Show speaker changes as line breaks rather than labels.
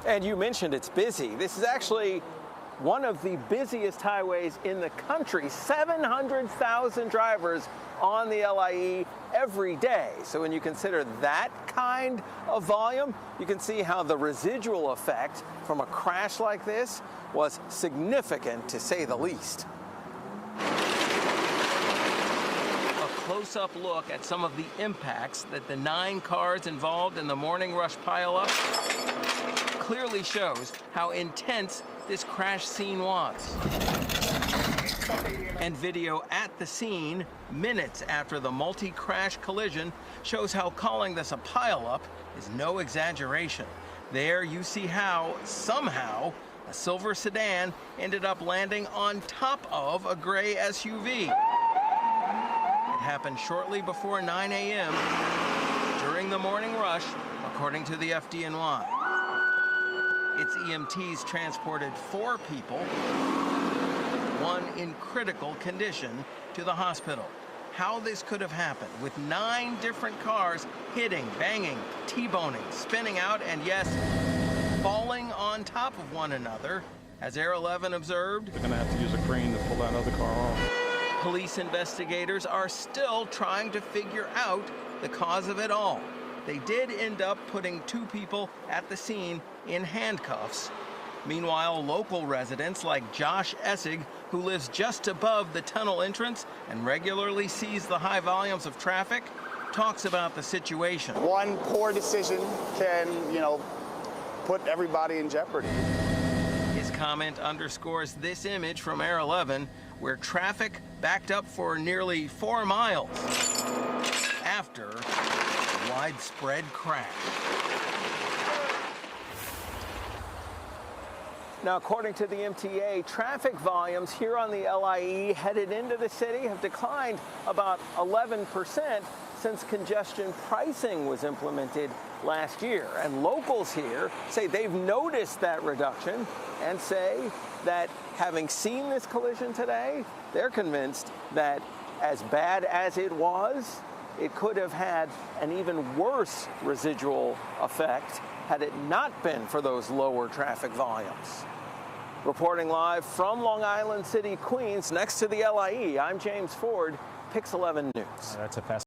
And you mentioned it's busy. This is actually one of the busiest highways in the country. 700,000 drivers on the LIE every day. So when you consider that kind of volume, you can see how the residual effect from a crash like this was significant, to say the least. A close-up look at some of the impacts that the 9 cars involved in the morning rush pileup clearly shows how intense this crash scene was. And video at the scene, minutes after the multi-crash collision, shows how calling this a pileup is no exaggeration. There you see how, somehow, a silver sedan ended up landing on top of a gray SUV. It happened shortly before 9 a.m. during the morning rush, according to the FDNY. Its EMTs transported 4 people, 1 in critical condition, to the hospital. How this could have happened with 9 different cars hitting, banging, T-boning, spinning out, and yes, falling on top of one another, as Air 11 observed.
They're gonna have to use a crane to pull that other car off.
Police investigators are still trying to figure out the cause of it all. They did end up putting 2 people at the scene in handcuffs. Meanwhile, local residents like Josh Essig, who lives just above the tunnel entrance and regularly sees the high volumes of traffic, talks about the situation.
One poor decision can, put everybody in jeopardy.
His comment underscores this image from Air 11, where traffic backed up for nearly 4 miles after a widespread crash. Now, according to the MTA, traffic volumes here on the LIE headed into the city have declined about 11% since congestion pricing was implemented last year. And locals here say they've noticed that reduction and say that having seen this collision today, they're convinced that as bad as it was, it could have had an even worse residual effect had it not been for those lower traffic volumes. Reporting live from Long Island City, Queens, next to the LIE, I'm James Ford, Pix 11 News.
That's a fast